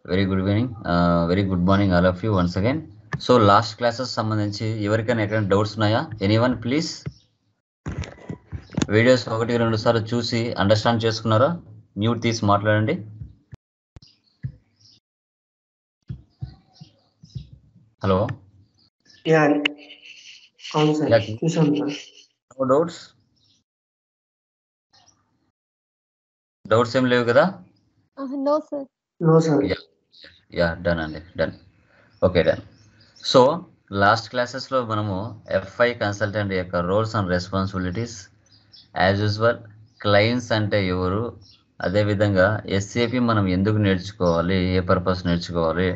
Very good evening. Very good morning, all of you once again. So last classes సంబంధించి ఎవరికైనా ఎక్కడ doubts ఉన్నాయా? Anyone please. Videos 1-2 సార్లు చూసి అండర్స్టాండ్ చేసుకున్నారా? మ్యూట్ తీసి మాట్లాడండి. హలో. యా అవును సార్ చూసాను సార్. No doubts? డౌట్స్ ఏం లేవు కదా? No sir. No sir. Yeah done అండి, done. Okay done. So last క్లాసెస్లో మనము ఎఫ్ఐ కన్సల్టెంట్ యొక్క roles and responsibilities, as usual clients అంటే ఎవరు, అదేవిధంగా ఎస్ఏపి మనం ఎందుకు నేర్చుకోవాలి, ఏ పర్పస్ నేర్చుకోవాలి,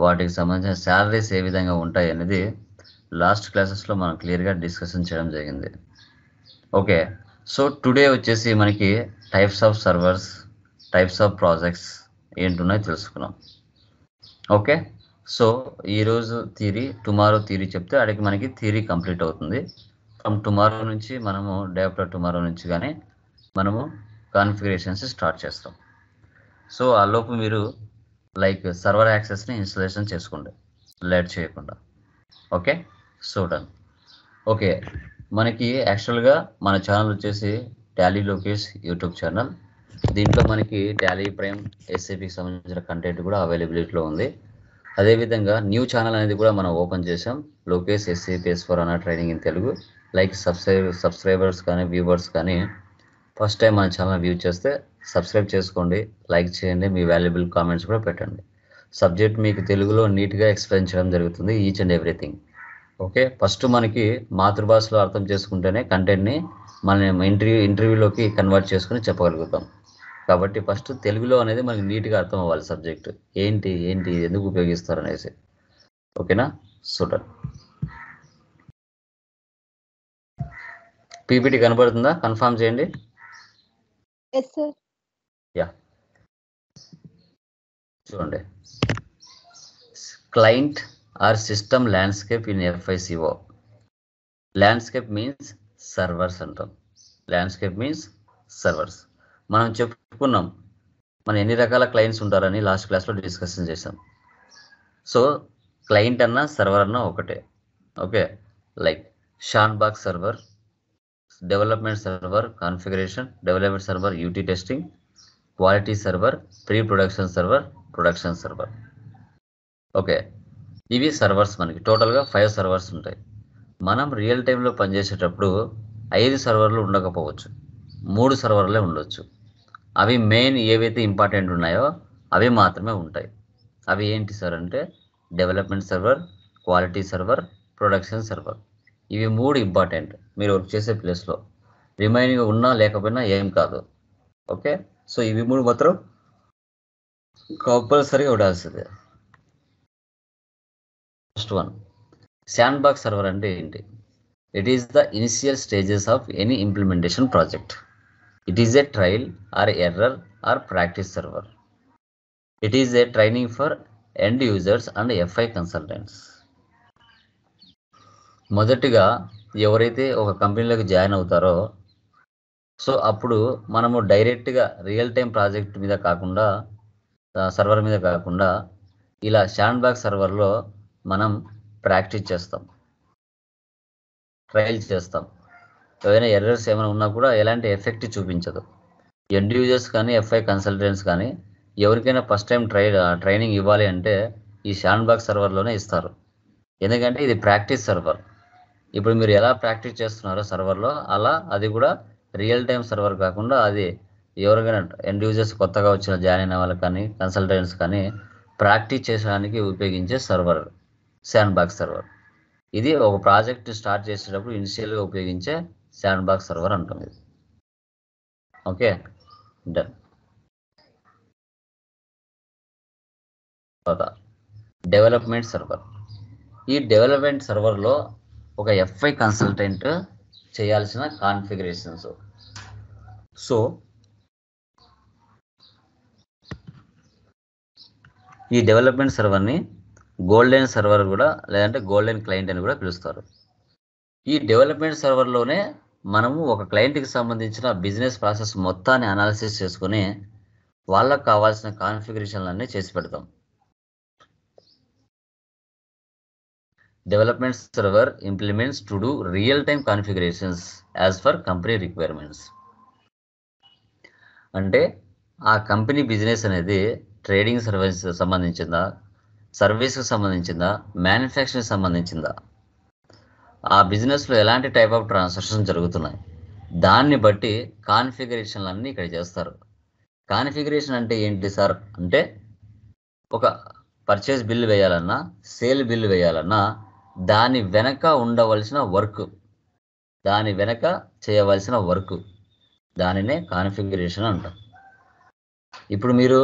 వాటికి సంబంధించిన శాలరీస్ ఏ విధంగా ఉంటాయి అనేది లాస్ట్ క్లాసెస్లో మనం క్లియర్గా డిస్కషన్ చేయడం జరిగింది. ఓకే, సో టుడే వచ్చేసి మనకి types of servers, types of projects ఏంటున్నాయో తెలుసుకున్నాం. ఓకే, సో ఈరోజు థియరీ, టుమారో థియరీ చెప్తే అడిగి మనకి థియరీ కంప్లీట్ అవుతుంది. ఫ్రమ్ టుమారో నుంచి మనము డే ఆఫ్టర్ టుమారో నుంచి కానీ మనము కాన్ఫిగరేషన్స్ స్టార్ట్ చేస్తాం. సో ఆ లోపు మీరు లైక్ సర్వర్ యాక్సెస్ని ఇన్స్టాలేషన్ చేసుకోండి లేట్ చేయకుండా. Okay, so done. ఓకే, మనకి యాక్చువల్గా మన ఛానల్ వచ్చేసి టాలీ లోకేష్ యూట్యూబ్ ఛానల్. దీంట్లో మనకి టాలీ ప్రైమ్ ఎస్ఏపికి సంబంధించిన కంటెంట్ కూడా అవైలబిలిటీలో ఉంది. అదేవిధంగా న్యూ ఛానల్ అనేది కూడా మనం ఓపెన్ చేసాం, Lokesh SAP S4HANA training in Telugu. Like subscribers కానీ వ్యూవర్స్ కానీ ఫస్ట్ టైం మన ఛానల్ వ్యూ చేస్తే సబ్స్క్రైబ్ చేసుకోండి, లైక్ చేయండి, మీ వాల్యుబుల్ కామెంట్స్ కూడా పెట్టండి. సబ్జెక్ట్ మీకు తెలుగులో నీట్గా ఎక్స్ప్లెయిన్ చేయడం జరుగుతుంది, each and everything. Okay, first మనకి మాతృభాషలో అర్థం చేసుకుంటేనే కంటెంట్ని మనం ఇంటర్వ్యూలోకి కన్వర్ట్ చేసుకుని చెప్పగలుగుతాం. కాబట్టి ఫస్ట్ తెలుగులో అనేది మనకి నీట్గా అర్థం అవ్వాలి, సబ్జెక్ట్ ఏంటి ఎందుకు ఉపయోగిస్తారు అనేసి. ఓకేనా, సూటర్. పీపీటీ కనబడుతుందా? కన్ఫర్మ్ చేయండి. యా, చూడండి. Client or system landscape in FICO. Landscape means servers అంటాం. Landscape means servers. మనం చెప్పుకున్నాం మన ఎన్ని రకాల క్లయింట్స్ ఉంటారని లాస్ట్ క్లాస్లో డిస్కషన్ చేసాం. సో క్లయింట్ అన్నా సర్వర్ అన్నా ఒకటే. Okay, like sandbox server, development server configuration, development server UT testing, quality server, pre production server, production server. Okay, ఇవి సర్వర్స్. మనకి టోటల్గా 5 సర్వర్స్ ఉంటాయి. మనం రియల్ టైంలో పనిచేసేటప్పుడు 5 సర్వర్లు ఉండకపోవచ్చు, 3 సర్వర్లే ఉండొచ్చు. అవి మెయిన్ ఏవైతే ఇంపార్టెంట్ ఉన్నాయో అవి మాత్రమే ఉంటాయి. అవి ఏంటి సార్ అంటే development server, quality server, production server. ఇవి 3 ఇంపార్టెంట్ మీరు వర్క్ చేసే ప్లేస్లో. రిమైనింగ్ ఉన్నా లేకపోయినా ఏం కాదు. ఓకే, సో ఇవి 3 మాత్రం కంపల్సరీగా ఉండాల్సిందే. ఫస్ట్ వన్, శాండ్బాక్స్ సర్వర్ అంటే ఏంటి? It is the initial stages of any implementation project. It is a trial or error or practice server. It is a training for end users and FI consultants. మొదటిగా ఎవరైతే ఒక కంపెనీలోకి join అవుతారో so అప్పుడు మనము డైరెక్ట్గా real time project మీద కాకుండా, server మీద కాకుండా ఇలా శాండ్బాక్స్ సర్వర్లో మనం ప్రాక్టీస్ చేస్తాం, ట్రయల్ చేస్తాం. ఏవైనా ఎర్రర్స్ ఏమైనా ఉన్నా కూడా ఎలాంటి ఎఫెక్ట్ చూపించదు. ఎండ్ యూజర్స్ కానీ FI కన్సల్టెంట్స్ కానీ ఎవరికైనా ఫస్ట్ టైం ట్రైనింగ్ ఇవ్వాలి అంటే ఈ శాండ్బాక్స్ సర్వర్లోనే ఇస్తారు. ఎందుకంటే ఇది ప్రాక్టీస్ సర్వర్. ఇప్పుడు మీరు ఎలా ప్రాక్టీస్ చేస్తున్నారో సర్వర్లో అలా అది కూడా రియల్ టైం సర్వర్ కాకుండా అది ఎవరికైనా ఎండ్ యూజర్స్ కొత్తగా వచ్చిన జాయిన్ అయిన వాళ్ళకి కానీ కన్సల్టెంట్స్ కానీ ప్రాక్టీస్ చేయడానికి ఉపయోగించే సర్వర్ శాండ్బాక్స్ సర్వర్. ఇది ఒక ప్రాజెక్ట్ స్టార్ట్ చేసేటప్పుడు ఇనిషియల్గా ఉపయోగించే శాండ్బాక్స్ సర్వర్ అంటాం ఇది. Okay, done. తర్వాత డెవలప్మెంట్ సర్వర్. ఈ డెవలప్మెంట్ సర్వర్లో ఒక FI కన్సల్టెంట్ చేయాల్సిన కాన్ఫిగరేషన్స్. సో ఈ డెవలప్మెంట్ సర్వర్ని గోల్డెన్ సర్వర్ కూడా లేదంటే గోల్డెన్ క్లయింట్ అని కూడా పిలుస్తారు. ఈ డెవలప్మెంట్ సర్వర్లోనే మనము ఒక క్లయింట్కి సంబంధించిన బిజినెస్ ప్రాసెస్ మొత్తాన్ని అనాలిసిస్ చేసుకుని వాళ్ళకు కావాల్సిన కాన్ఫిగరేషన్లన్నీ చేసి పెడతాం. Development server implements to do real time configurations as for company requirements. అంటే ఆ కంపెనీ బిజినెస్ అనేది ట్రేడింగ్ సర్వీస్ సంబంధించిందా, సర్వీస్కి సంబంధించిందా, మ్యానుఫ్యాక్చరింగ్ సంబంధించిందా, ఆ బిజినెస్లో ఎలాంటి టైప్ ఆఫ్ ట్రాన్సాక్షన్ జరుగుతున్నాయి, దాన్ని బట్టి కాన్ఫిగరేషన్లు అన్నీ ఇక్కడ చేస్తారు. కాన్ఫిగరేషన్ అంటే ఏంటి సార్ అంటే, ఒక పర్చేస్ బిల్లు వేయాలన్నా, సేల్ బిల్లు వేయాలన్నా దాని వెనక ఉండవలసిన వర్క్, దాని వెనక చేయవలసిన వర్క్, దానినే కాన్ఫిగరేషన్ అంటాం. ఇప్పుడు మీరు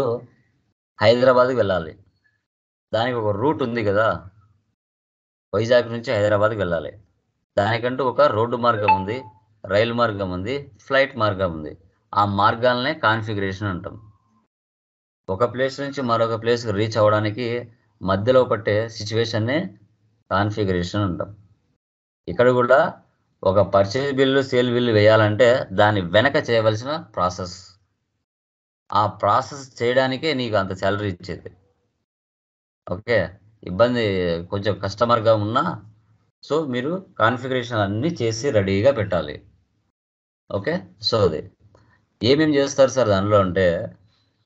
హైదరాబాద్కి వెళ్ళాలి, దానికి ఒక రూట్ ఉంది కదా, వైజాగ్ నుంచి హైదరాబాద్కి వెళ్ళాలి. దానికంటూ ఒక రోడ్డు మార్గం ఉంది, రైలు మార్గం ఉంది, ఫ్లైట్ మార్గం ఉంది. ఆ మార్గాలనే కాన్ఫిగరేషన్ అంటాం. ఒక ప్లేస్ నుంచి మరొక ప్లేస్కి రీచ్ అవ్వడానికి మధ్యలో పట్టే సిచ్యువేషన్నే కాన్ఫిగరేషన్ అంటాం. ఇక్కడ కూడా ఒక పర్చేజ్ బిల్లు, సేల్ బిల్లు వేయాలంటే దాని వెనక చేయవలసిన ప్రాసెస్, ఆ ప్రాసెస్ చేయడానికే నీకు అంత శాలరీ ఇచ్చేది. ఓకే, ఇబ్బంది కొంచెం కస్టమర్గా ఉన్నా సో మీరు కాన్ఫిగరేషన్ అన్నీ చేసి రెడీగా పెట్టాలి. ఓకే, సో అది ఏమేమి చేస్తారు సార్ దానిలో అంటే,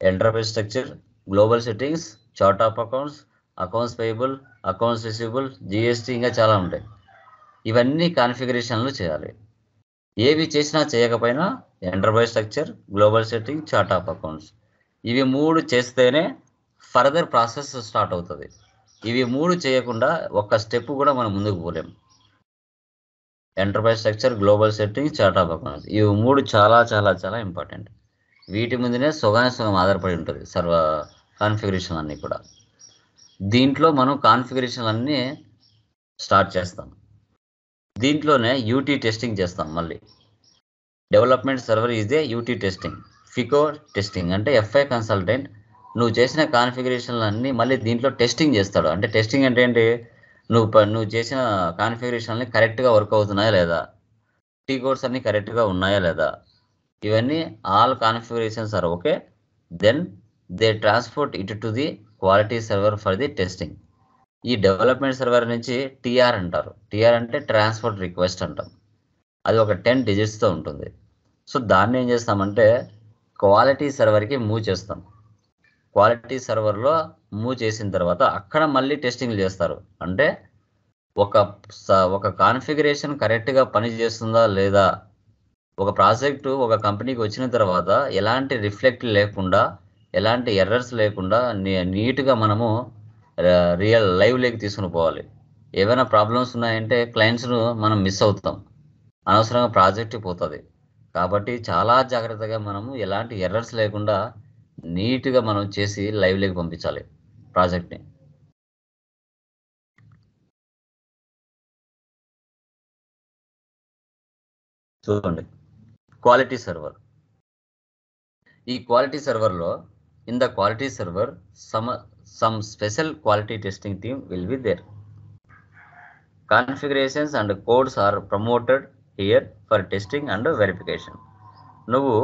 enterprise structure, global settings, chart of accounts, accounts payable, accounts receivable, GST, ఇంకా చాలా ఉంటాయి. ఇవన్నీ కాన్ఫిగరేషన్లు చేయాలి. ఏవి చేసినా చేయకపోయినా enterprise structure, global setting, chart of accounts, ఇవి 3 చేస్తేనే ఫర్దర్ ప్రాసెస్ స్టార్ట్ అవుతుంది. ఇవి 3 చేయకుండా ఒక్క స్టెప్ కూడా మనం ముందుకు పోలేం. Enterprise structure, global setting, chart of accounts, ఇవి 3 చాలా చాలా చాలా ఇంపార్టెంట్. వీటి ముందునే సగం ఆధారపడి ఉంటుంది సర్వ కాన్ఫిగరేషన్ అన్నీ కూడా. దీంట్లో మనం కాన్ఫిగరేషన్ అన్నీ స్టార్ట్ చేస్తాం. దీంట్లోనే యూటీ టెస్టింగ్ చేస్తాం. మళ్ళీ development server is a UT testing. FICO testing అంటే ఎఫ్ఐ కన్సల్టెంట్ నువ్వు చేసిన కాన్ఫిగరేషన్లు అన్నీ మళ్ళీ దీంట్లో టెస్టింగ్ చేస్తాడు. అంటే టెస్టింగ్ అంటే ఏంటి, నువ్వు చేసిన కాన్ఫిగరేషన్లు కరెక్ట్గా వర్క్ అవుతున్నాయా లేదా, టీ కోడ్స్ అన్నీ కరెక్ట్గా ఉన్నాయా లేదా, ఇవన్నీ all configurations are okay. Then they transport it to the quality server for the testing. ఈ డెవలప్మెంట్ సర్వర్ నుంచి టీఆర్ అంటారు. టీఆర్ అంటే ట్రాన్స్పోర్ట్ రిక్వెస్ట్ అంటాం. అది ఒక 10 డిజిట్స్తో ఉంటుంది. సో దాన్ని ఏం చేస్తామంటే క్వాలిటీ సర్వర్కి మూవ్ చేస్తాం. క్వాలిటీ సర్వర్లో మూవ్ చేసిన తర్వాత అక్కడ మళ్ళీ టెస్టింగ్లు చేస్తారు. అంటే ఒక కాన్ఫిగరేషన్ కరెక్ట్గా పని చేస్తుందా లేదా, ఒక ప్రాజెక్టు ఒక కంపెనీకి వచ్చిన తర్వాత ఎలాంటి రిఫ్లెక్ట్ లేకుండా, ఎలాంటి ఎర్రర్స్ లేకుండా నీట్గా మనము రియల్ లైవ్లోకి తీసుకుని పోవాలి. ఏమైనా ప్రాబ్లమ్స్ ఉన్నాయంటే క్లయింట్స్ను మనం మిస్ అవుతాం, అనవసరంగా ప్రాజెక్ట్ పోతుంది. కాబట్టి చాలా జాగ్రత్తగా మనము ఎలాంటి ఎర్రర్స్ లేకుండా నీట్గా మనం చేసి లైవ్లోకి పంపించాలి ప్రాజెక్ట్ని. చూడండి, క్వాలిటీ సర్వర్. ఈ క్వాలిటీ సర్వర్లో in the quality server some special quality testing team will be there. Configurations and codes are promoted here for testing and verification. నువ్వు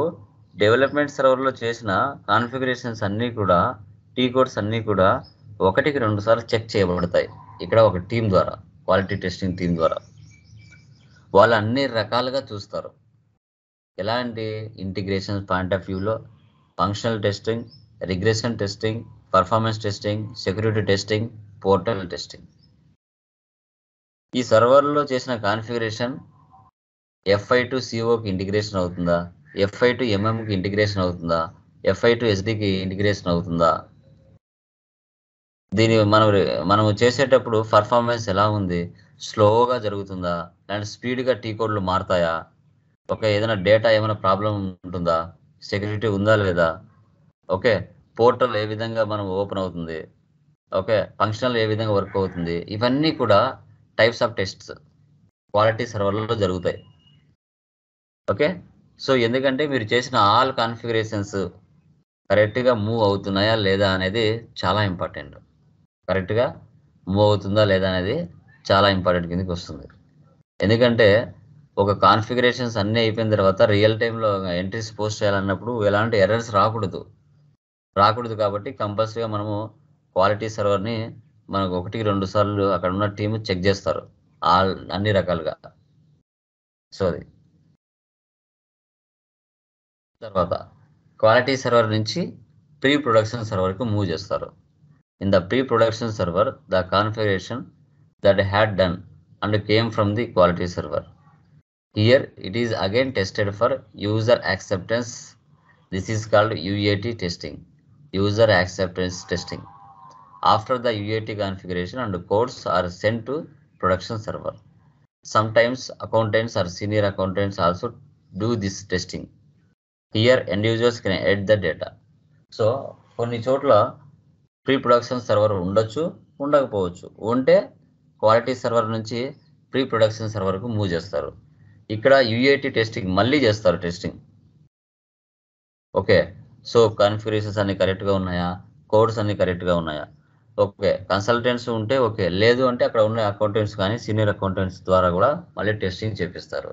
డెవలప్మెంట్ సర్వర్లో చేసిన కాన్ఫిగరేషన్స్ అన్నీ కూడా, టీ కోడ్స్ అన్నీ కూడా 1-2 సార్లు చెక్ చేయబడతాయి ఇక్కడ ఒక టీం ద్వారా, క్వాలిటీ టెస్టింగ్ టీం ద్వారా. వాళ్ళు అన్ని రకాలుగా చూస్తారు. ఎలాంటి ఇంటిగ్రేషన్ పాయింట్ ఆఫ్ వ్యూలో, functional testing, regression testing, performance testing, security testing, portal testing. ఈ సర్వర్లో చేసిన కాన్ఫిగరేషన్ ఎఫ్ఐ టు సిఓకి ఇంటిగ్రేషన్ అవుతుందా, ఎఫ్ఐ టు ఎంఎంకి ఇంటిగ్రేషన్ అవుతుందా, ఎఫ్ఐ టు ఎస్డికి ఇంటిగ్రేషన్ అవుతుందా, దీని మనము చేసేటప్పుడు పర్ఫార్మెన్స్ ఎలా ఉంది, స్లోగా జరుగుతుందా, అండ్ స్పీడ్గా టీ కోడ్లు మారుతాయా, ఏదైనా డేటా ఏమైనా ప్రాబ్లం ఉంటుందా, సెక్యూరిటీ ఉందా లేదా, ఓకే, పోర్టల్ ఏ విధంగా మనం ఓపెన్ అవుతుంది, ఓకే, ఫంక్షనల్ ఏ విధంగా వర్క్ అవుతుంది, ఇవన్నీ కూడా టైప్స్ ఆఫ్ టెస్ట్స్ క్వాలిటీ సర్వర్లలో జరుగుతాయి. ఓకే, సో ఎందుకంటే మీరు చేసిన ఆల్ కాన్ఫిగరేషన్స్ కరెక్ట్గా మూవ్ అవుతున్నాయా లేదా అనేది చాలా ఇంపార్టెంట్. కరెక్ట్గా మూవ్ అవుతుందా లేదా అనేది చాలా ఇంపార్టెంట్ కిందకి వస్తుంది. ఎందుకంటే ఒక కాన్ఫిగరేషన్స్ అన్నీ అయిపోయిన తర్వాత రియల్ టైంలో ఎంట్రీస్ పోస్ట్ చేయాలన్నప్పుడు ఎలాంటి ఎర్రర్స్ రాకూడదు. కాబట్టి కంపల్సరీగా మనము క్వాలిటీ సర్వర్ని మనకు 1-2 సార్లు అక్కడ ఉన్న టీము చెక్ చేస్తారు అన్ని రకాలుగా. సో అది తర్వాత క్వాలిటీ సర్వర్ నుంచి ప్రీ ప్రొడక్షన్ సర్వర్కు మూవ్ చేస్తారు. In the pre production server the configuration that had done and came from the quality server. Here it is again tested for user acceptance. This is called UAT testing, user acceptance testing. After the UAT configuration and codes are sent to production server. Sometimes accountants or senior accountants also do this testing. Here end users can add the data. So కొన్ని చోట్ల pre production server ఉండొచ్చు, ఉండకపోవచ్చు. ఉంటే quality server నుంచి pre production సర్వర్కు move చేస్తారు. ఇక్కడ UAT testing మళ్ళీ చేస్తారు టెస్టింగ్. ఓకే, సో కాన్ఫిగరేషన్స్ అన్ని కరెక్ట్గా ఉన్నాయా, కోడ్స్ అన్ని కరెక్ట్గా ఉన్నాయా, ఓకే. కన్సల్టెంట్స్ ఉంటే ఓకే, లేదు అంటే అక్కడ ఉన్న అకౌంటెంట్స్ కానీ సీనియర్ అకౌంటెంట్స్ ద్వారా కూడా మళ్ళీ టెస్టింగ్ చేపిస్తారు.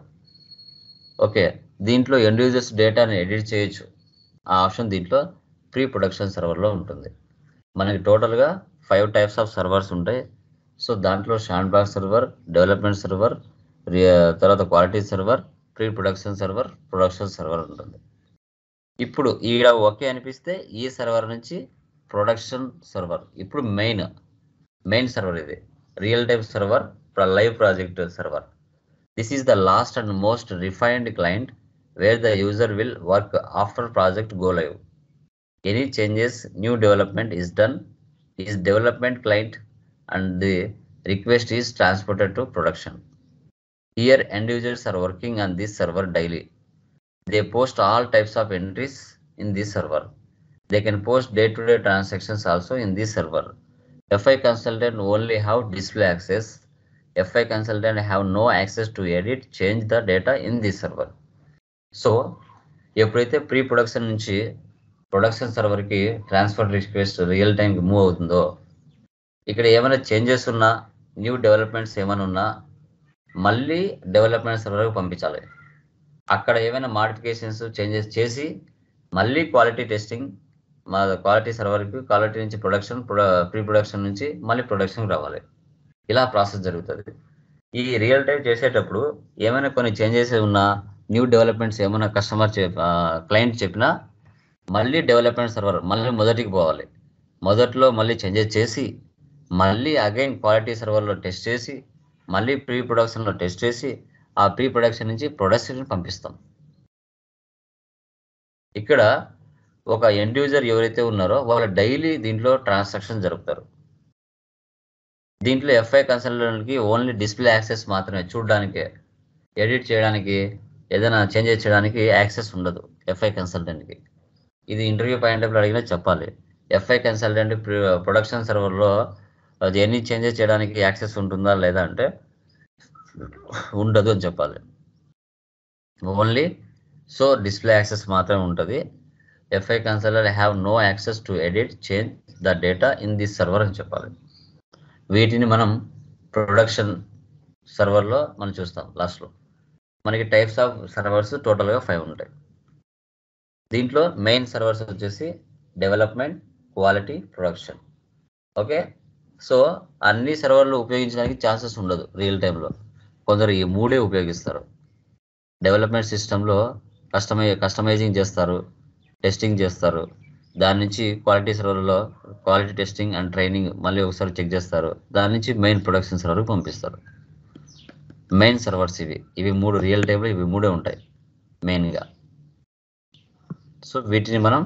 ఓకే, దీంట్లో ఎండ్ యూజర్స్ డేటాని ఎడిట్ చేయొచ్చు. ఆ ఆప్షన్ దీంట్లో ప్రీ ప్రొడక్షన్ సర్వర్లో ఉంటుంది. మనకి టోటల్గా 5 టైప్స్ ఆఫ్ సర్వర్స్ ఉంటాయి. సో దాంట్లో sand box server, development server, తర్వాత quality server, pre production server, production server ఉంటుంది. ఇప్పుడు ఈడ ఓకే అనిపిస్తే ఈ సర్వర్ నుంచి ప్రొడక్షన్ సర్వర్, ఇప్పుడు మెయిన్ సర్వర్, ఇది real time server, live project server. This is the last and most refined client where the user will work after project go live. Any changes, new development is done is development client and the request is transported to production. Here end users are working on this server daily. They post all types of entries in this server. They can post day-to-day transactions also in this server. FI consultant only have display access. FI consultant have no access to edit, change the data in this server. So ఎప్పుడైతే pre production నుంచి production సర్వర్కి transfer request real టైంకి move అవుతుందో, ఇక్కడ ఏమైనా changes ఉన్నా, new developments ఏమైనా ఉన్నా మళ్ళీ డెవలప్మెంట్ సర్వర్కి పంపించాలి. అక్కడ ఏమైనా మాడిఫికేషన్స్ చేంజెస్ చేసి మళ్ళీ క్వాలిటీ టెస్టింగ్ మా క్వాలిటీ సర్వర్కి, క్వాలిటీ నుంచి ప్రొడక్షన్, ప్రీ ప్రొడక్షన్ నుంచి మళ్ళీ ప్రొడక్షన్కి రావాలి. ఇలా ప్రాసెస్ జరుగుతుంది. ఈ రియల్ టైం చేసేటప్పుడు ఏమైనా కొన్ని చేంజెస్ ఉన్నా, న్యూ డెవలప్మెంట్స్ ఏమైనా కస్టమర్ క్లయింట్ చెప్పినా మళ్ళీ డెవలప్మెంట్ సర్వర్ మళ్ళీ మొదటికి పోవాలి. మొదట్లో మళ్ళీ చేంజెస్ చేసి మళ్ళీ అగైన్ క్వాలిటీ సర్వర్లో టెస్ట్ చేసి మళ్ళీ ప్రీ ప్రొడక్షన్లో టెస్ట్ చేసి ఆ ప్రీ ప్రొడక్షన్ నుంచి ప్రొడక్షన్ పంపిస్తాం. ఇక్కడ ఒక ఎండ్ యూజర్ ఎవరైతే ఉన్నారో వాళ్ళు డైలీ దీంట్లో ట్రాన్సాక్షన్ జరుపుతారు. దీంట్లో ఎఫ్ఐ కన్సల్టెంట్కి ఓన్లీ డిస్ప్లే యాక్సెస్ మాత్రమే, చూడడానికి, ఎడిట్ చేయడానికి, ఏదైనా చేంజెస్ చేయడానికి యాక్సెస్ ఉండదు ఎఫ్ఐ కన్సల్టెంట్కి. ఇది ఇంటర్వ్యూ పాయింట్ ఆఫ్ అడిగినా చెప్పాలి. ఎఫ్ఐ కన్సల్టెంట్ ప్రొడక్షన్ సర్వర్లో అది ఎన్ని చేంజెస్ చేయడానికి యాక్సెస్ ఉంటుందా లేదా అంటే ఉండదు అని చెప్పాలి. ఓన్లీ సో డిస్ప్లే యాక్సెస్ మాత్రమే ఉంటుంది. FI consultant have no access to edit, change the data in this server అని చెప్పాలి. వీటిని మనం ప్రొడక్షన్ సర్వర్లో మనం చూస్తాం. లాస్ట్లో మనకి టైప్స్ ఆఫ్ సర్వర్స్ టోటల్గా 5 ఉంటాయి. దీంట్లో మెయిన్ సర్వర్స్ వచ్చేసి development, quality, production. Okay, so అన్ని సర్వర్లు ఉపయోగించడానికి ఛాన్సెస్ ఉండదు రియల్ టైంలో. కొందరు ఈ 3 ఉపయోగిస్తారు. డెవలప్మెంట్ సిస్టంలో కస్టమైజింగ్ చేస్తారు, టెస్టింగ్ చేస్తారు. దాని నుంచి క్వాలిటీ సర్వర్లో క్వాలిటీ టెస్టింగ్ అండ్ ట్రైనింగ్ మళ్ళీ ఒకసారి చెక్ చేస్తారు. దాని నుంచి మెయిన్ ప్రొడక్షన్ సర్వర్కి పంపిస్తారు. మెయిన్ సర్వర్స్ ఇవి 3 రియల్ టైంలో ఇవి 3 ఉంటాయి మెయిన్గా. సో వీటిని మనం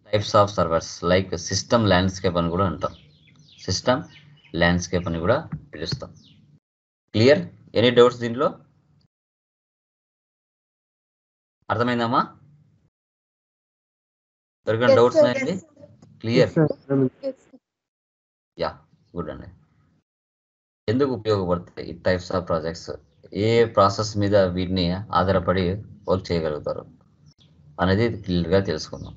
types of servers like system landscape అని కూడా అంటాం. సిస్టమ్ ల్యాండ్స్కేప్ అని కూడా పిలుస్తాం. క్లియర్? ఎనీ డౌట్స్ దీంట్లో? అర్థమైందమ్మా? ఎవరికైనా డౌట్స్ ఉన్నాయండి? క్లియర్? యా, గుడ్ అండి. ఎందుకు ఉపయోగపడతాయి ఈ టైప్స్ ఆఫ్ ప్రాజెక్ట్స్, ఏ ప్రాసెస్ మీద వీటిని ఆధారపడి వర్క్ చేయగలుగుతారు అనేది క్లియర్గా తెలుసుకుందాం.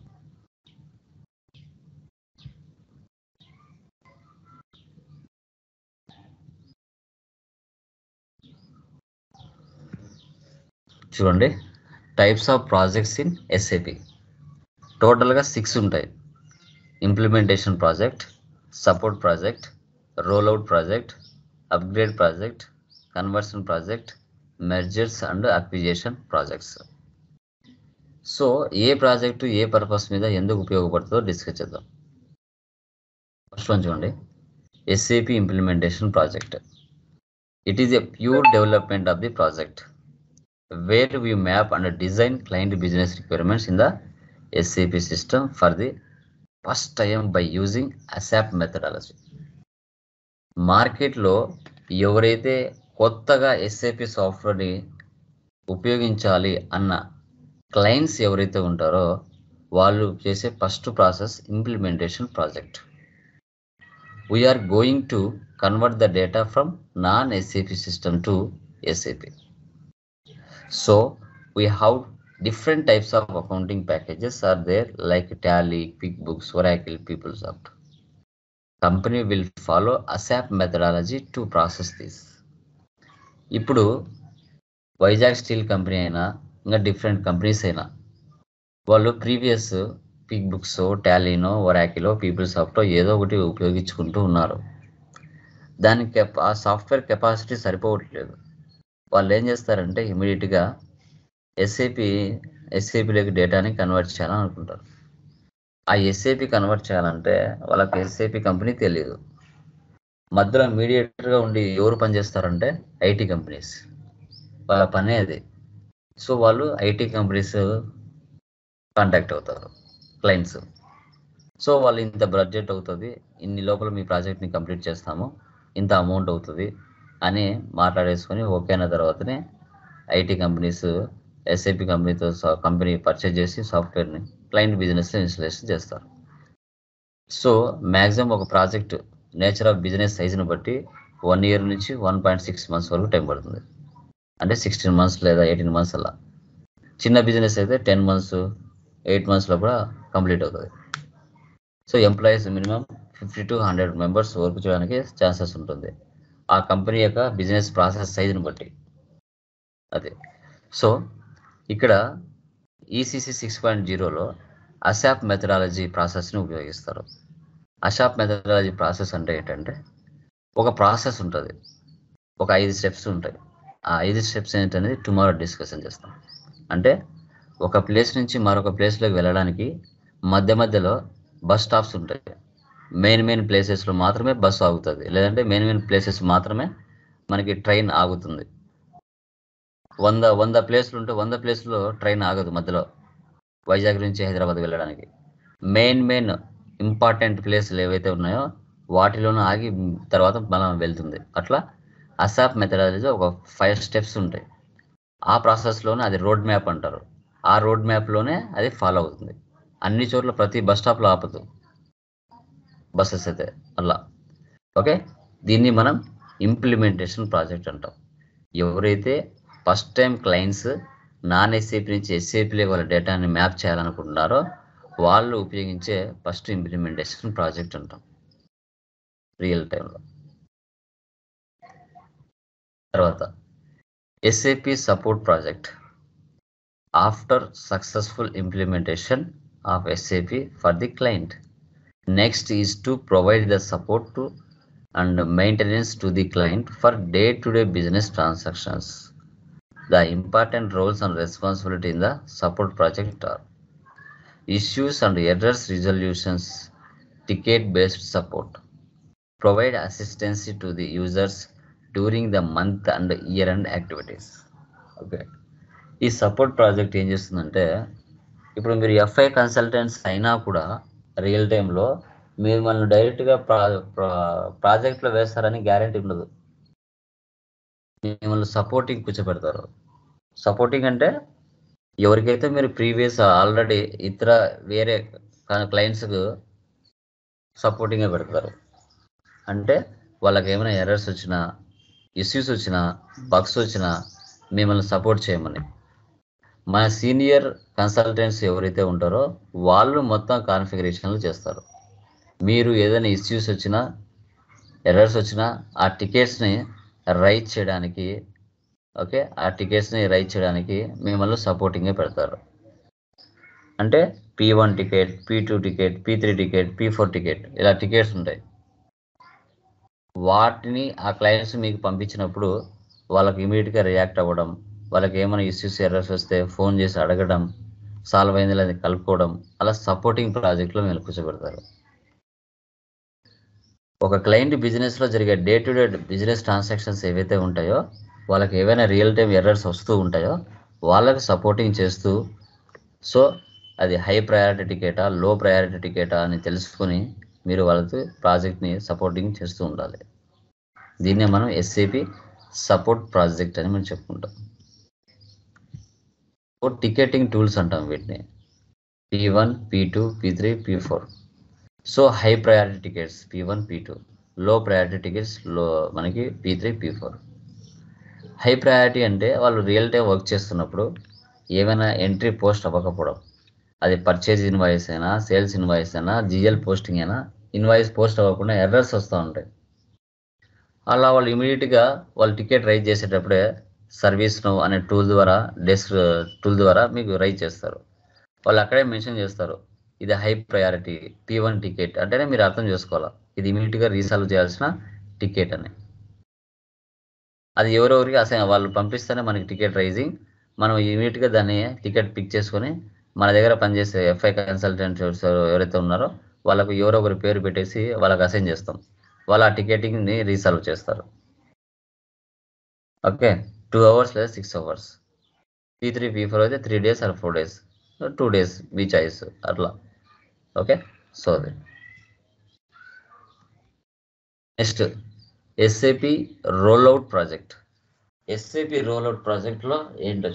చూడండి, types of projects in SAP టోటల్గా 6 ఉంటాయి. Implementation project, support project, rollout project, upgrade project, conversion project, mergers and acquisition projects. So ఏ ప్రాజెక్టు ఏ పర్పస్ మీద ఎందుకు ఉపయోగపడుతుందో డిస్కస్ చేద్దాం. ఫస్ట్ వన్ చూడండి, SAP implementation project. It is a pure development of the project where we map and design client business requirements in the SAP system for the first time by using ASAP methodology. మార్కెట్లో ఎవరైతే కొత్తగా SAP సాఫ్ట్వేర్ని ఉపయోగించాలి అన్న clients ఎవరైతే ఉంటారో వాళ్ళు చేసే first process implementation project. We are going to convert the data from non-SAP system to SAP. So we have different types of accounting packages are there like Tally, QuickBooks, Oracle, PeopleSoft. Company will follow ASAP methodology to process this. ఇప్పుడు Vizag steel company అయినా ఇంకా different companies అయినా వాళ్ళు previous QuickBooks, టాలీనో, ఒరాకిలో, పీపుల్సాఫ్టో ఏదో ఒకటి ఉపయోగించుకుంటూ ఉన్నారు. దానికి ఆ సాఫ్ట్వేర్ కెపాసిటీ సరిపోవట్లేదు. వాళ్ళు ఏం చేస్తారంటే ఇమీడియట్గా ఎస్ఏపీలోకి డేటాని కన్వర్ట్ చేయాలని అనుకుంటారు. ఆ ఎస్ఏపీ కన్వర్ట్ చేయాలంటే వాళ్ళకి ఎస్ఏపీ కంపెనీ తెలియదు. మధ్యలో మీడియేటర్గా ఉండి ఎవరు పనిచేస్తారంటే ఐటీ కంపెనీస్. వాళ్ళ పనే అది. సో వాళ్ళు ఐటీ కంపెనీస్ కాంటాక్ట్ అవుతారు క్లయింట్స్. సో వాళ్ళు ఇంత బడ్జెట్ అవుతుంది, ఇన్ని లోపల మీ ప్రాజెక్ట్ని కంప్లీట్ చేస్తాము, ఇంత అమౌంట్ అవుతుంది అని మాట్లాడేసుకొని ఓకే అయిన తర్వాతనే IT companies SAP company purchase చేసి సాఫ్ట్వేర్ని క్లయింట్ బిజినెస్లో ఇన్స్టలేషన్ చేస్తారు. సో మ్యాక్సిమం ఒక ప్రాజెక్ట్ నేచర్ ఆఫ్ బిజినెస్ సైజుని బట్టి 1 year నుంచి 1.6 months వరకు టైం పడుతుంది. అంటే 16 months లేదా 18 months అలా. చిన్న బిజినెస్ అయితే 10 months, 8 months కూడా కంప్లీట్ అవుతుంది. So employees minimum 50 to 100 members work చేయడానికి ఛాన్సెస్ ఉంటుంది ఆ కంపెనీ యొక్క బిజినెస్ ప్రాసెస్ సైజుని బట్టి. అదే. సో ఇక్కడ ECC 6.0లో ASAP మెథడాలజీ ప్రాసెస్ని ఉపయోగిస్తారు. ASAP మెథడాలజీ ప్రాసెస్ అంటే ఏంటంటే ఒక ప్రాసెస్ ఉంటుంది, ఒక 5 steps ఉంటాయి. ఆ 5 steps ఏంటనేది టుమారో డిస్కషన్ చేస్తాం. అంటే ఒక ప్లేస్ నుంచి మరొక ప్లేస్లోకి వెళ్ళడానికి మధ్యలో బస్ స్టాప్స్ ఉంటాయి. మెయిన్ ప్లేసెస్లో మాత్రమే బస్సు ఆగుతుంది, లేదంటే మెయిన్ ప్లేసెస్ మాత్రమే మనకి ట్రైన్ ఆగుతుంది. 100 ప్లేస్లు ఉంటే 100 ప్లేస్లో ట్రైన్ ఆగదు మధ్యలో. వైజాగ్ నుంచి హైదరాబాద్ వెళ్ళడానికి మెయిన్ ఇంపార్టెంట్ ప్లేస్లు ఏవైతే ఉన్నాయో వాటిలోనూ ఆగి తర్వాత మనం వెళ్తుంది. అట్లా ASAP మెథడాలజీ ఒక 5 steps ఉంటాయి. ఆ ప్రాసెస్లోనే అది రోడ్ మ్యాప్ అంటారు. ఆ రోడ్ మ్యాప్లోనే అది ఫాలో అవుతుంది. అన్ని చోట్ల ప్రతి బస్ స్టాప్లో ఆపదు బస్సెస్ అయితే అలా. ఓకే, దీన్ని మనం ఇంప్లిమెంటేషన్ ప్రాజెక్ట్ అంటాం. ఎవరైతే ఫస్ట్ టైం క్లయింట్స్ non-SAP నుంచి SAPలో వాళ్ళ డేటాని మ్యాప్ చేయాలనుకుంటున్నారో వాళ్ళు ఉపయోగించే ఫస్ట్ ఇంప్లిమెంటేషన్ ప్రాజెక్ట్ అంటాం రియల్ టైంలో. తర్వాత SAP support project. After successful implementation of SAP for the client. Next is to provide the support to and maintenance to the client for day-to-day business transactions. The important roles and responsibility in the support project are issues and errors resolutions, ticket-based support, provide assistance to the users during the month and year-end activities. Okay, ఈ support project ఏం చేస్తుందంటే ఇప్పుడు మీరు FI consultants అయినా కూడా real టైంలో మిమ్మల్ని డైరెక్ట్గా ప్రాజెక్ట్లో వేస్తారని గ్యారంటీ ఉండదు. మిమ్మల్ని సపోర్టింగ్ కూర్చోబెడతారు. సపోర్టింగ్ అంటే ఎవరికైతే మీరు ప్రీవియస్ ఆల్రెడీ ఇతర వేరే క్లయింట్స్కు సపోర్టింగ్గా పెడతారు. అంటే వాళ్ళకి ఏమైనా ఎర్రర్స్ వచ్చినా, ఇష్యూస్ వచ్చినా, బగ్స్ వచ్చినా మిమ్మల్ని సపోర్ట్ చేయమని. మన సీనియర్ కన్సల్టెంట్స్ ఎవరైతే ఉంటారో వాళ్ళు మొత్తం కాన్ఫిగరేషన్లు చేస్తారు. మీరు ఏదైనా ఇష్యూస్ వచ్చినా, ఎర్రర్స్ వచ్చినా ఆ టికెట్స్ని రైట్ చేయడానికి, ఓకే, ఆ టికెట్స్ని రైట్ చేయడానికి మిమ్మల్ని సపోర్టింగ్గా పెడతారు. అంటే P1 ticket, P2 ticket, P3 ticket, P4 ticket ఇలా టికెట్స్ ఉంటాయి. వాటిని ఆ క్లయింట్స్ మీకు పంపించినప్పుడు వాళ్ళకి ఇమీడియట్గా రియాక్ట్ అవ్వడం, వాళ్ళకి ఏమైనా ఇష్యూస్ ఎర్రర్స్ వస్తే ఫోన్ చేసి అడగడం, సాల్వ్ అయింది లేదా కలుపుకోవడం, అలా సపోర్టింగ్ ప్రాజెక్ట్లో మీరు కూర్చోబెడతారు. ఒక క్లయింట్ బిజినెస్లో జరిగే day to day business transactions ఏవైతే ఉంటాయో, వాళ్ళకి ఏవైనా రియల్ టైం ఎర్రర్స్ వస్తూ ఉంటాయో వాళ్ళకి సపోర్టింగ్ చేస్తూ, సో అది హై ప్రయారిటీ టికెటా లో ప్రయారిటీ టికెటా అని తెలుసుకొని మీరు వాళ్ళకి ప్రాజెక్ట్ని సపోర్టింగ్ చేస్తూ ఉండాలి. దీన్నే మనం ఎస్ఏపి సపోర్ట్ ప్రాజెక్ట్ అని మనం చెప్పుకుంటాం. టికెటింగ్ టూల్స్ అంటాం వీటిని, P1, P2, P3, P4. So high priority tickets P1, P2, low priority tickets మనకి P3, P4. హై ప్రయారిటీ అంటే వాళ్ళు రియల్ టైం వర్క్ చేస్తున్నప్పుడు ఏమైనా ఎంట్రీ పోస్ట్ అవ్వకపోవడం, అది పర్చేజ్ ఇన్వాయిస్ అయినా, సేల్స్ ఇన్వాయిస్ అయినా, జిఎల్ పోస్టింగ్ అయినా, ఇన్వాయిస్ పోస్ట్ అవ్వకుండా ఎర్రర్స్ వస్తూ ఉంటాయి. అలా వాళ్ళు ఇమీడియట్గా వాళ్ళు టికెట్ రైజ్ చేసేటప్పుడే సర్వీస్ నౌ అనే టూల్ ద్వారా, డెస్క్ టూల్ ద్వారా మీకు రైజ్ చేస్తారు. వాళ్ళు అక్కడే మెన్షన్ చేస్తారు, ఇది హై ప్రయారిటీ P1 టికెట్ అంటేనే మీరు అర్థం చేసుకోవాలి ఇది ఇమీడియట్గా రీసాల్వ్ చేయాల్సిన టికెట్ అని. అది ఎవరెవరికి అసలు వాళ్ళు పంపిస్తేనే మనకి టికెట్ రైజింగ్, మనం ఇమీడియట్గా దాన్ని టికెట్ పిక్ చేసుకొని మన దగ్గర పనిచేసే ఎఫ్ఐ కన్సల్టెంట్స్ ఎవరైతే ఉన్నారో వాళ్ళకు ఎవరో ఒకరి పేరు పెట్టేసి వాళ్ళకి అసైన్ చేస్తాం, వాళ్ళు ఆ టికెటింగ్ని రీసాల్వ్ చేస్తారు. ఓకే, 2 hours లేదా 6 hours, P3, P4 అయితే 3 days ఆర్ 4 days, 2 days మీ చాయిస్ అట్లా. ఓకే, సో అది next SAP rollout project. SAP rollout ప్రాజెక్ట్లో ఏంటో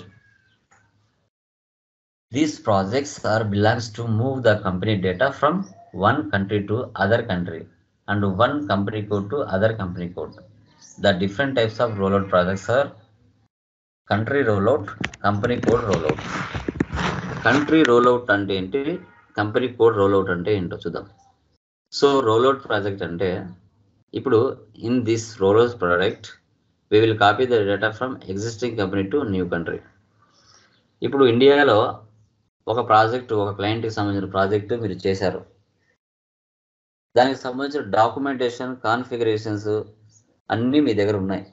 these projects are belongs to move the company data from one country to other country and one company code to other company code. The different types of rollout projects are country rollout, company code rollout. Country rollout అంటే ఏంటి, company code rollout అంటే ఏంటో చూద్దాం. So rollout project అంటే ఇప్పుడు in this rollout project we will copy the data from existing company to new country. ఇప్పుడు ఇండియాలో ఒక ప్రాజెక్టు, ఒక క్లయింట్కి సంబంధించిన ప్రాజెక్టు మీరు చేశారు, దానికి సంబంధించిన డాక్యుమెంటేషన్, కాన్ఫిగరేషన్స్ అన్నీ మీ దగ్గర ఉన్నాయి.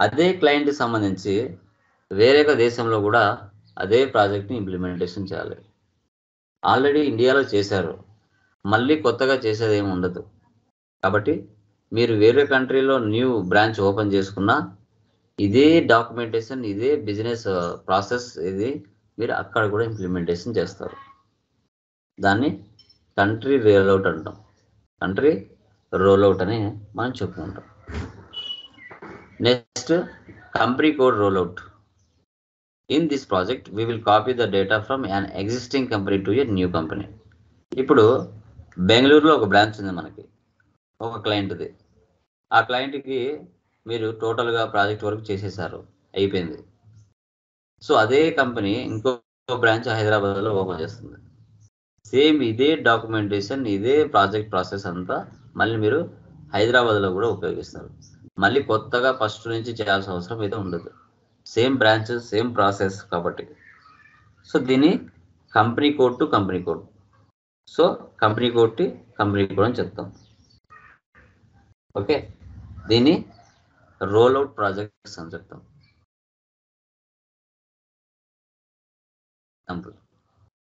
అదే క్లయింట్కి సంబంధించి వేరే ఒక దేశంలో కూడా అదే ప్రాజెక్ట్ని ఇంప్లిమెంటేషన్ చేయాలి. ఆల్రెడీ ఇండియాలో చేశారు, మళ్ళీ కొత్తగా చేసేది ఏమి ఉండదు. కాబట్టి మీరు వేరే కంట్రీలో న్యూ బ్రాంచ్ ఓపెన్ చేసుకున్నా ఇదే డాక్యుమెంటేషన్, ఇదే బిజినెస్ ప్రాసెస్ ఇది మీరు అక్కడ కూడా ఇంప్లిమెంటేషన్ చేస్తారు. దాన్ని కంట్రీ రోల్అవుట్ అంటాం, కంట్రీ రోల్అవుట్ అని మనం చెప్పుకుంటాం. Next company code rollout. In this project we will copy the data from an existing company to a new company. ఇప్పుడు బెంగళూరులో ఒక బ్రాంచ్ ఉంది మనకి, ఒక క్లయింట్ది. ఆ క్లయింట్కి మీరు టోటల్గా ప్రాజెక్ట్ వర్క్ చేసేసారు, అయిపోయింది. సో అదే కంపెనీ ఇంకో బ్రాంచ్ హైదరాబాద్లో ఓపెన్ చేస్తుంది. సేమ్ ఇదే డాక్యుమెంటేషన్, ఇదే ప్రాజెక్ట్ ప్రాసెస్ అంతా మళ్ళీ మీరు హైదరాబాద్లో కూడా ఉపయోగిస్తారు. మళ్ళీ కొత్తగా ఫస్ట్ నుంచి చేయాల్సిన అవసరం అయితే ఉండదు, సేమ్ బ్రాంచ్, సేమ్ ప్రాసెస్ కాబట్టి. సో దీన్ని company code to company code, so company code to company code అని చెప్తాం. ఓకే, దీన్ని రోల్అవుట్ ప్రాజెక్ట్స్ అని చెప్తాం. ఎగ్జాంపుల్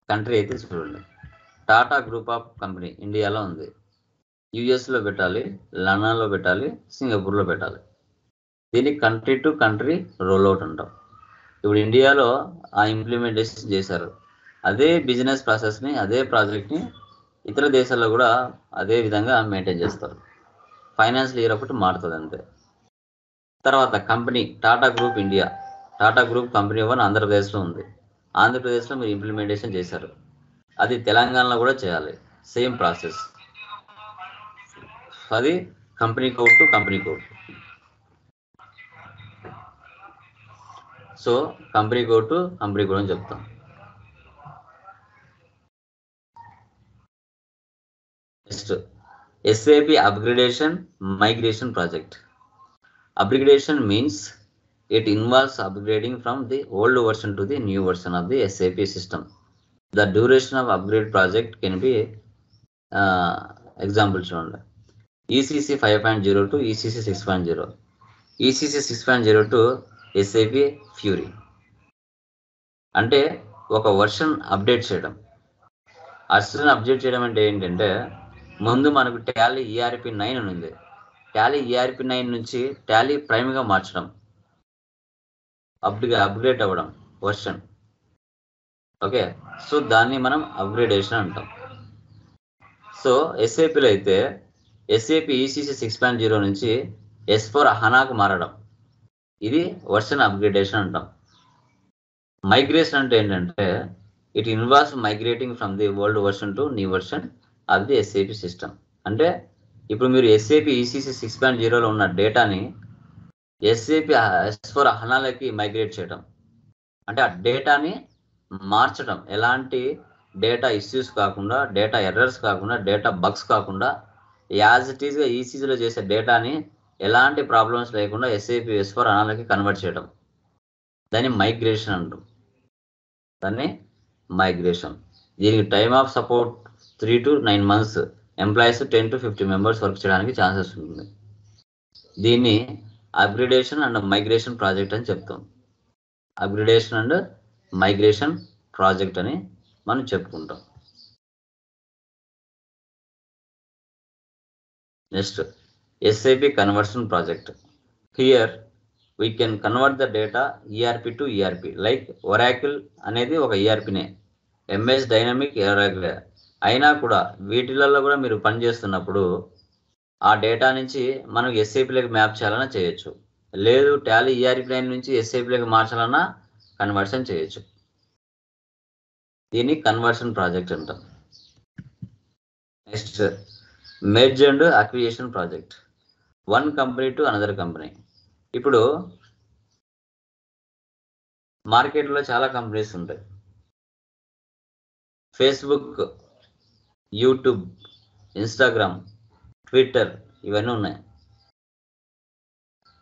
కంట్రీ అయితే చూడండి, టాటా గ్రూప్ ఆఫ్ కంపెనీ ఇండియాలో ఉంది, యుఎస్లో పెట్టాలి, లండన్లో పెట్టాలి, సింగపూర్లో పెట్టాలి. దీన్ని కంట్రీ టు కంట్రీ రోల్అవుట్ అంటాం. ఇప్పుడు ఇండియాలో ఆ ఇంప్లిమెంటేషన్ చేశారు, అదే బిజినెస్ ప్రాసెస్ని, అదే ప్రాజెక్ట్ని ఇతర దేశాల్లో కూడా అదే విధంగా మెయింటైన్ చేస్తారు. ఫైనాన్షియల్ ఇయర్ ఒకటి మారుతుంది అంతే. తర్వాత company Tata group India, Tata group company 1 ఆంధ్రప్రదేశ్లో ఉంది, ఆంధ్రప్రదేశ్లో మీరు ఇంప్లిమెంటేషన్ చేశారు, అది తెలంగాణలో కూడా చేయాలి, సేమ్ ప్రాసెస్. అది company code to company code. So company code to company code అని చెప్తాం. Next SAP upgradation migration project. Upgradation means it involves upgrading from the old version to the new version of the SAP system. The duration of upgrade project can be example చూడండి. ECC 5.0 to ECC 6.0. ECC 6.0 to SAP Fury. అంటే ఒక version update చేయడం. Version update చేయడం అంటే ఏంటంటే ముందు మనకు Tally ERP 9 ఉంది. టాలీ ERP 9 నుంచి టాలీ ప్రైమ్గా మార్చడం, అప్గ్రేడ్ అవ్వడం వర్షన్. ఓకే, సో దాన్ని మనం అప్గ్రేడేషన్ అంటాం. సో SAPలో అయితే SAP ECC 6.0 నుంచి S4 HANAకు మారడం, ఇది వర్షన్ అప్గ్రేడేషన్ అంటాం. మైగ్రేషన్ అంటే ఏంటంటే it involves migrating from the old version to new version of the SAP system. అంటే ఇప్పుడు మీరు SAP ECC 6.0లో ఉన్న డేటాని SAP S4 HANAలకి మైగ్రేట్ చేయడం, అంటే ఆ డేటాని మార్చడం, ఎలాంటి డేటా ఇష్యూస్ కాకుండా, డేటా ఎర్రర్స్ కాకుండా, డేటా బగ్స్ కాకుండా యాజ్ ఇట్ ఈస్గా ECCలో చేసే డేటాని ఎలాంటి ప్రాబ్లమ్స్ లేకుండా SAP S4 HANAలకి కన్వర్ట్ చేయడం, దాన్ని మైగ్రేషన్ అంటాం. దాన్ని మైగ్రేషన్. దీనికి time of support 3 to 9 months, employees 10 to 50 members work చేయడానికి ఛాన్సెస్ ఉంటుంది. దీన్ని అప్గ్రేడేషన్ అండ్ మైగ్రేషన్ ప్రాజెక్ట్ అని చెప్తాం. అప్గ్రేడేషన్ అండ్ మైగ్రేషన్ ప్రాజెక్ట్ అని మనం చెప్పుకుంటాం. Next SAP conversion project. Here we can convert the data ERP to ERP. Like Oracle అనేది ఒక ERPనే, MS డైనమిక్ ఒరాకిల్. అయినా కూడా వీటిలలో కూడా మీరు పని చేస్తున్నప్పుడు ఆ డేటా నుంచి మనం SAPలోకి మ్యాప్ చేయాలన్నా చేయొచ్చు, లేదు టాలీ ERP 9 నుంచి SAPలోకి మార్చాలన్నా కన్వర్షన్ చేయొచ్చు. దీన్ని కన్వర్షన్ ప్రాజెక్ట్ అంటాం. Next merge and acquisition project. One company to another company. ఇప్పుడు మార్కెట్లో చాలా కంపెనీస్ ఉంటాయి. ఫేస్బుక్, యూట్యూబ్, ఇన్స్టాగ్రామ్, ట్విట్టర్ ఇవన్నీ ఉన్నాయి.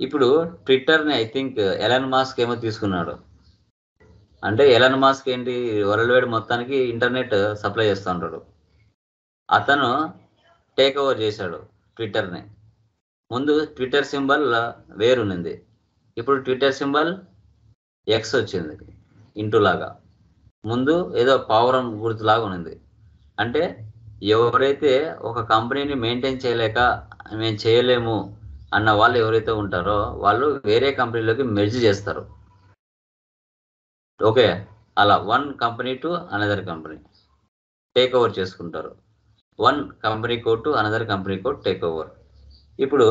ఇప్పుడు ట్విట్టర్ని ఐ థింక్ ఎలన్ మాస్క్ ఏమో తీసుకున్నాడు. అంటే ఎలన్ మాస్క్ ఏంటి, వరల్డ్ వైడ్ మొత్తానికి ఇంటర్నెట్ సప్లై చేస్తూ ఉంటాడు. అతను టేక్ ఓవర్ చేశాడు ట్విట్టర్ని. ముందు ట్విట్టర్ సింబల్ వేరునింది, ఇప్పుడు ట్విట్టర్ సింబల్ ఎక్స్ వచ్చింది, ఇంటూలాగా. ముందు ఏదో పావురం గుర్తులాగా ఉంది. అంటే ఎవరైతే ఒక కంపెనీని మెయింటైన్ చేయలేక మేము చేయలేము అన్న వాళ్ళు ఎవరైతే ఉంటారో వాళ్ళు వేరే కంపెనీలోకి మెర్జ్ చేస్తారు. ఓకే, అలా one company to another company take over చేసుకుంటారు. One company code to another company code take over. ఇప్పుడు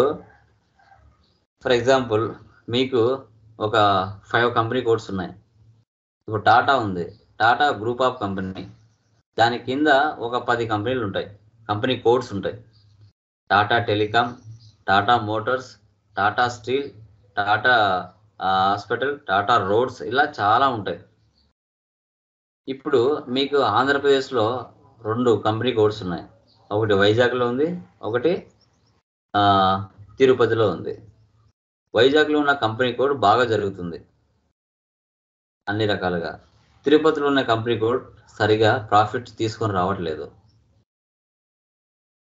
ఫర్ ఎగ్జాంపుల్ మీకు ఒక 5 కంపెనీ కోడ్స్ ఉన్నాయి. ఇప్పుడు టాటా ఉంది, టాటా గ్రూప్ ఆఫ్ కంపెనీ, దాని కింద ఒక 10 కంపెనీలు ఉంటాయి, కంపెనీ కోడ్స్ ఉంటాయి. Tata telecom, Tata Motors, Tata steel, Tata hospital, Tata roads, ఇలా చాలా ఉంటాయి. ఇప్పుడు మీకు ఆంధ్రప్రదేశ్లో 2 కంపెనీ కోడ్స్ ఉన్నాయి, ఒకటి వైజాగ్లో ఉంది, ఒకటి తిరుపతిలో ఉంది. వైజాగ్లో ఉన్న కంపెనీ కోడ్ బాగా జరుగుతుంది అన్ని రకాలుగా. తిరుపతిలో ఉన్న కంపెనీ కోడ్ సరిగా ప్రాఫిట్ తీసుకొని రావట్లేదు.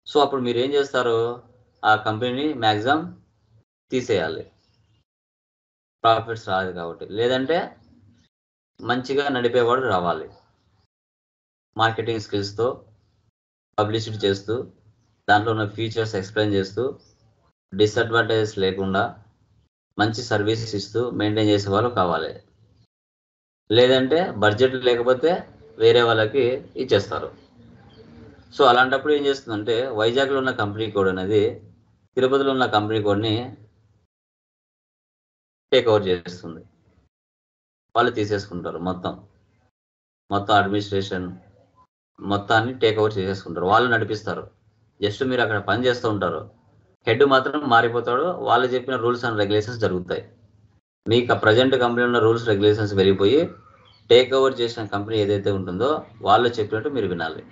సో అప్పుడు మీరు ఏం చేస్తారు, ఆ కంపెనీని మ్యాక్సిమం తీసేయాలి, ప్రాఫిట్స్ రాదు కాబట్టి. లేదంటే మంచిగా నడిపేవాడు రావాలి, మార్కెటింగ్ స్కిల్స్తో పబ్లిసిటీ చేస్తూ, దాంట్లో ఉన్న ఫీచర్స్ ఎక్స్ప్లెయిన్ చేస్తూ, డిసడ్వాంటేజెస్ లేకుండా మంచి సర్వీసెస్ ఇస్తూ మెయింటైన్ చేసే వాళ్ళు కావాలి. లేదంటే బడ్జెట్ లేకపోతే వేరే వాళ్ళకి ఇచ్చేస్తారు. సో అలాంటప్పుడు ఏం చేస్తుందంటే వైజాగ్లో ఉన్న కంపెనీ కోడ్ అనేది తిరుపతిలో ఉన్న కంపెనీ కోడ్ని టేక్ ఓవర్ చేస్తుంది. వాళ్ళు తీసేసుకుంటారు, మొత్తం అడ్మినిస్ట్రేషన్ మొత్తాన్ని టేక్ ఓవర్ చేసేసుకుంటారు, వాళ్ళు నడిపిస్తారు. జస్ట్ మీరు అక్కడ పని చేస్తూ ఉంటారు, హెడ్ మాత్రం మారిపోతాడు, వాళ్ళు చెప్పిన రూల్స్ అండ్ రెగ్యులేషన్స్ జరుగుతాయి. మీకు ఆ ప్రజెంట్ కంపెనీలో ఉన్న రూల్స్ రెగ్యులేషన్స్ వెళ్ళిపోయి టేక్ ఓవర్ చేసిన కంపెనీ ఏదైతే ఉంటుందో వాళ్ళు చెప్పినట్టు మీరు వినాలి.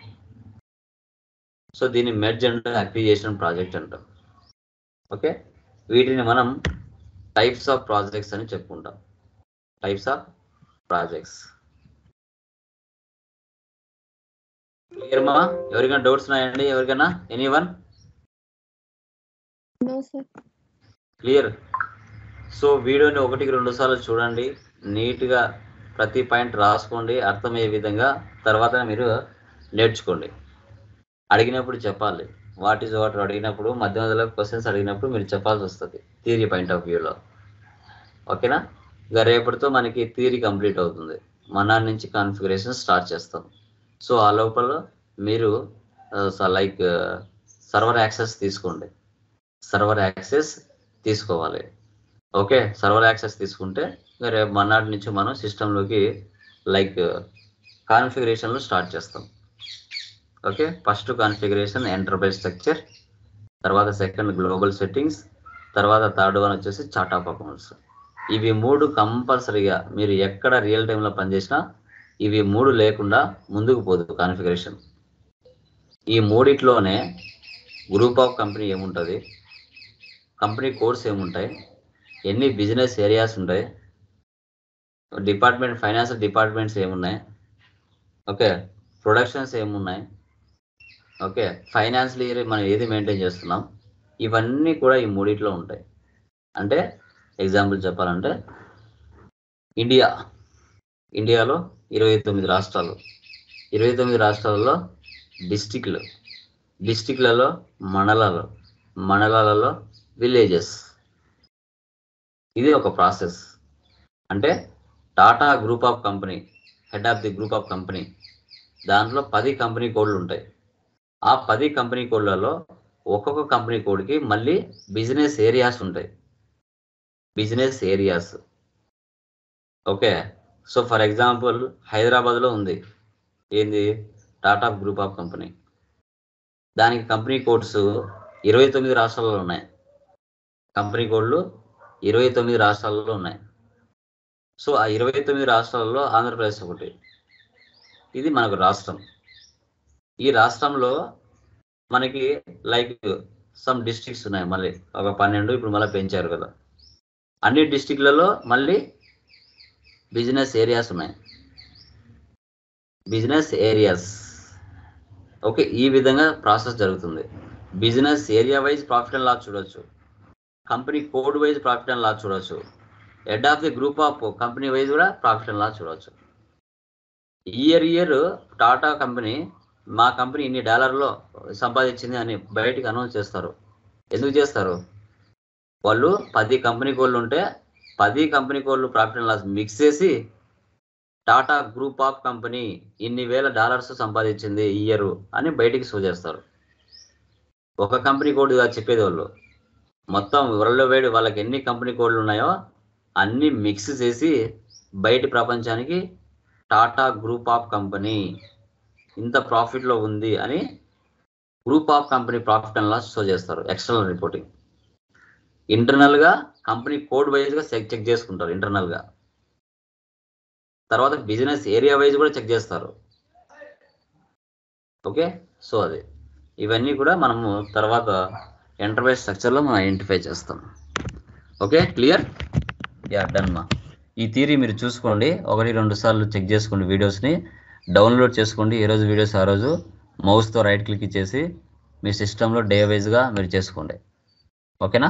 సో దీన్ని మెర్జ్ అండ్ అక్విజిషన్ ప్రాజెక్ట్ అంటాం. ఓకే, వీటిని మనం టైప్స్ ఆఫ్ ప్రాజెక్ట్స్ అని చెప్పుకుంటాం. Types of projects. క్లియర్ మా? ఎవరికైనా డౌట్స్ ఉన్నాయండి? ఎవరికైనా? Anyone? No sir. Clear? So వీడియోని 1-2 సార్లు చూడండి, నీట్గా ప్రతి పాయింట్ రాసుకోండి అర్థమయ్యే విధంగా, తర్వాత మీరు నేర్చుకోండి. అడిగినప్పుడు చెప్పాలి, వాట్ ఈజ్ వాట్ అడిగినప్పుడు, మధ్య మధ్యలో క్వశ్చన్స్ అడిగినప్పుడు మీరు చెప్పాల్సి వస్తుంది థియరీ పాయింట్ ఆఫ్ వ్యూలో. ఓకేనా? ఇక రేపటితో మనకి థియరీ కంప్లీట్ అవుతుంది. మనాడి నుంచి కాన్ఫిగరేషన్ స్టార్ట్ చేస్తాం. సో ఆ లోపల మీరు లైక్ సర్వర్ యాక్సెస్ తీసుకోండి, సర్వర్ యాక్సెస్ తీసుకోవాలి. ఓకే, సర్వర్ యాక్సెస్ తీసుకుంటే రేపు మనాడి నుంచి మనం సిస్టంలోకి లైక్ కాన్ఫిగరేషన్లో స్టార్ట్ చేస్తాం. Okay, first configuration enterprise structure, తర్వాత సెకండ్ గ్లోబల్ సెట్టింగ్స్, తర్వాత థర్డ్ వన్ వచ్చేసి చార్ట్ ఆఫ్ అకౌంట్స్. ఇవి 3 కంపల్సరీగా మీరు ఎక్కడ రియల్ టైంలో పనిచేసినా ఇవి 3 లేకుండా ముందుకు పోదు కాన్ఫిగరేషన్. ఈ 3 గ్రూప్ ఆఫ్ కంపెనీ ఏముంటుంది, కంపెనీ కోడ్స్ ఏముంటాయి, ఎన్ని బిజినెస్ ఏరియాస్ ఉంటాయి, డిపార్ట్మెంట్ ఫైనాన్షియల్ డిపార్ట్మెంట్స్ ఏమున్నాయి, ఓకే, ప్రొడక్షన్స్ ఏమున్నాయి, ఓకే, ఫైనాన్షియల్ ఇయర్ మనం ఏది మెయింటైన్ చేస్తున్నాం, ఇవన్నీ కూడా ఈ 3 ఉంటాయి. అంటే ఎగ్జాంపుల్ చెప్పాలంటే ఇండియాలో 29 రాష్ట్రాలు, 29 రాష్ట్రాలలో డిస్టిక్లలో మండలాలలో విలేజెస్. ఇది ఒక ప్రాసెస్. అంటే Tata group of company, head of the group of company, దాంట్లో 10 కంపెనీ కోడ్లు ఉంటాయి. ఆ 10 కంపెనీ కోడ్లలో ఒక్కొక్క కంపెనీ కోడ్కి మళ్ళీ బిజినెస్ ఏరియాస్ ఉంటాయి, business areas. Okay, so for example హైదరాబాద్లో ఉంది ఏంది, టాటా గ్రూప్ ఆఫ్ కంపెనీ, దానికి కంపెనీ కోడ్స్ 29 రాష్ట్రాలలో ఉన్నాయి. కంపెనీ కోడ్లు 29 రాష్ట్రాలలో ఉన్నాయి. సో ఆ 29 రాష్ట్రాలలో ఆంధ్రప్రదేశ్ ఒకటి, ఇది మనకు రాష్ట్రం. ఈ రాష్ట్రంలో మనకి లైక్ సమ్ డిస్ట్రిక్ట్స్ ఉన్నాయి, మళ్ళీ ఒక 12 ఇప్పుడు మళ్ళీ పెంచారు కదా. అన్ని డిస్ట్రిక్ట్లలో మళ్ళీ బిజినెస్ ఏరియాస్ ఉన్నాయి, బిజినెస్ ఏరియాస్. ఓకే, ఈ విధంగా ప్రాసెస్ జరుగుతుంది. Business area wise profit and loss చూడొచ్చు, company code wise profit and loss చూడొచ్చు, head of the group of company wise కూడా ప్రాఫిట్ అండ్ లాస్ చూడొచ్చు. ఇయర్ టాటా కంపెనీ మా కంపెనీ ఇన్ని డాలర్లో సంపాదించింది అని బయటికి అనౌన్స్ చేస్తారు. ఎందుకు చేస్తారు? వాళ్ళు 10 కంపెనీ కోడ్లు ఉంటే 10 కంపెనీ కోడ్లు ప్రాఫిట్ అండ్ లాస్ మిక్స్ చేసి టాటా గ్రూప్ ఆఫ్ కంపెనీ ఇన్ని వేల డాలర్స్ సంపాదించింది ఇయర్ అని బయటికి షో చేస్తారు. ఒక కంపెనీ కోడ్ చెప్పేది వాళ్ళు, మొత్తం వరల్డ్ వైడ్ వాళ్ళకి ఎన్ని కంపెనీ కోడ్లు ఉన్నాయో అన్ని మిక్స్ చేసి బయటి ప్రపంచానికి టాటా గ్రూప్ ఆఫ్ కంపెనీ ఇంత ప్రాఫిట్లో ఉంది అని group of company profit and loss show చేస్తారు. External reporting. ఇంటర్నల్గా కంపెనీ కోడ్ వైజ్గా చెక్ చేసుకుంటారు ఇంటర్నల్గా. తర్వాత బిజినెస్ ఏరియా వైజ్ కూడా చెక్ చేస్తారు. ఓకే, సో అది ఇవన్నీ కూడా మనము తర్వాత ఎంటర్ప్రైజ్ స్ట్రక్చర్లో మనం ఐడెంటిఫై చేస్తాం. Okay, clear? యా, డన్ మా. ఈ థియరీ మీరు చూసుకోండి, 1-2 సార్లు చెక్ చేసుకోండి, వీడియోస్ని డౌన్లోడ్ చేసుకోండి. ఏ రోజు వీడియోస్ ఆ రోజు మౌస్తో రైట్ క్లిక్ చేసి మీ సిస్టంలో డే వైజ్గా మీరు చేసుకోండి. ఓకేనా?